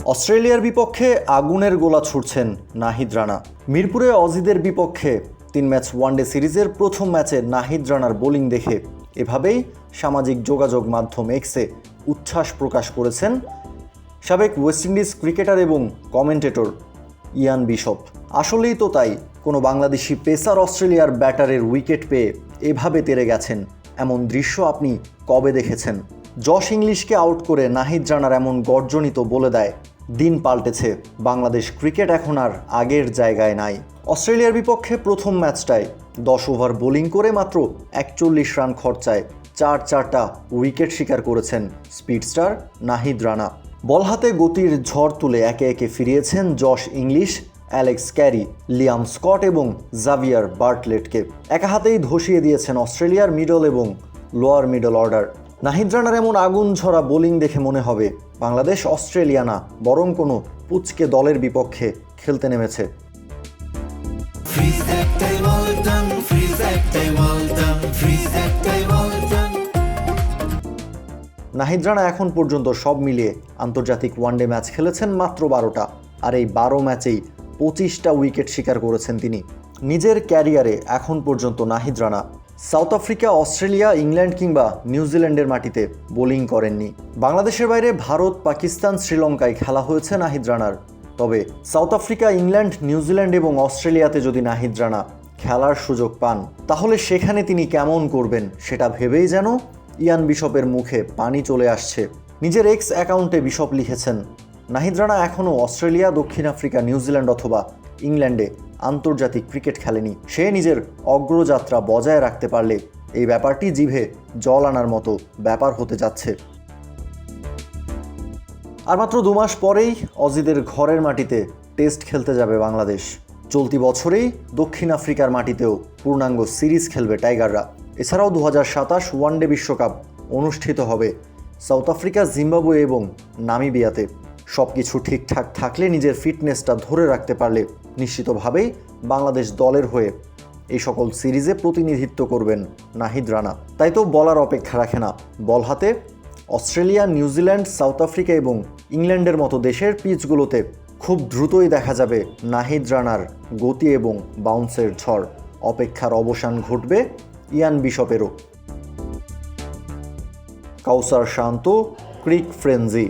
অস্ট্রেলিয়ার বিপক্ষে আগুনের গোলা ছুড়ছেন নাহিদ রানা। মিরপুরে অজিদের বিপক্ষে 3 ম্যাচ ওয়ানডে সিরিজের প্রথম ম্যাচে নাহিদ রানার বোলিং দেখে এভাবেই সামাজিক যোগাযোগ মাধ্যম এক্সে উচ্ছ্বাস প্রকাশ করেছেন সাবেক ওয়েস্ট ইন্ডিজ ক্রিকেটার এবং কমেন্টেটর ইয়ান বিশপ। আসলেই তো তাই, কোনো বাংলাদেশি পেসার অস্ট্রেলিয়ার ব্যাটারের উইকেট পেয়ে এভাবে তেড়ে গেছেন, এমন দৃশ্য আপনি কবে দেখেছেন? জশ ইংলিশকে আউট করে নাহিদ রানার এমন গর্জনই তো বলে দেয় দিন পাল্টেছে, বাংলাদেশ ক্রিকেট এখন আর আগের জায়গায় নাই। অস্ট্রেলিয়ার বিপক্ষে প্রথম ম্যাচটায় 10 ওভার বোলিং করে মাত্র 41 রান খরচায় 4টা উইকেট শিকার করেছেন স্পিডস্টার নাহিদ রানা। বল হাতে গতির ঝড় তুলে একে একে ফিরিয়েছেন Josh Inglis, Alex Carey, Liam Scott এবং জাভিয়ার বার্টলেটকে। একা হাতেই ধসিয়ে দিয়েছেন অস্ট্রেলিয়ার মিডল এবং লোয়ার মিডল অর্ডার। নাহিদ রানার এমন আগুন ঝরা বোলিং দেখে মনে হবে বাংলাদেশ অস্ট্রেলিয়া না, বরং কোনো পুচকে দলের বিপক্ষে খেলতে নেমেছে। নাহিদ রানা এখন পর্যন্ত সব মিলিয়ে আন্তর্জাতিক ওয়ানডে ম্যাচ খেলেছেন মাত্র 12টা, আর এই 12 ম্যাচেই 25টা উইকেট শিকার করেছেন তিনি। নিজের ক্যারিয়ারে এখন পর্যন্ত Nahid Rana south Africa, Australia, England কিংবা নিউজিল্যান্ডের মাটিতে বোলিং করেননি। বাংলাদেশের বাইরে ভারত, পাকিস্তান, শ্রীলঙ্কায় খেলা হয়েছে নাহিদ রানার। তবে সাউথ আফ্রিকা, ইংল্যান্ড, নিউজিল্যান্ড এবং অস্ট্রেলিয়াতে যদি নাহিদ রানা খেলার সুযোগ পান, তাহলে সেখানে তিনি কেমন করবেন সেটা ভেবেই যেন ইয়ান বিশপের মুখে পানি চলে আসছে। নিজের এক্স অ্যাকাউন্টে বিশপ লিখেছেন, নাহিদ রানা এখনও অস্ট্রেলিয়া, দক্ষিণ আফ্রিকা, নিউজিল্যান্ড অথবা ইংল্যান্ডে আন্তর্জাতিক ক্রিকেট খেলেনি। সে নিজের অগ্রযাত্রা বজায় রাখতে পারলে এই ব্যাপারটি জিভে জল আনার মতো ব্যাপার হতে যাচ্ছে। আর মাত্র 2 মাস পরেই অজিদের ঘরের মাটিতে টেস্ট খেলতে যাবে বাংলাদেশ। চলতি বছরেই দক্ষিণ আফ্রিকার মাটিতেও পূর্ণাঙ্গ সিরিজ খেলবে টাইগাররা। এছাড়াও 2027 ওয়ানডে বিশ্বকাপ অনুষ্ঠিত হবে সাউথ আফ্রিকা, জিম্বাবুয়ে এবং নামিবিয়াতে। সব কিছু ঠিকঠাক থাকলে, নিজের ফিটনেসটা ধরে রাখতে পারলে নিশ্চিতভাবেই বাংলাদেশ দলের হয়ে এই সকল সিরিজে প্রতিনিধিত্ব করবেন নাহিদ রানা। তাই তো বলার অপেক্ষা রাখে না, বল হাতে অস্ট্রেলিয়া, নিউজিল্যান্ড, সাউথ আফ্রিকা এবং ইংল্যান্ডের মতো দেশের পিচগুলোতে খুব দ্রুতই দেখা যাবে নাহিদ রানার গতি এবং বাউন্সের ঝড়। অপেক্ষার অবসান ঘটবে ইয়ান বিশপেরও। কাউসার শান্ত, ক্রিক ফ্রেঞ্জি।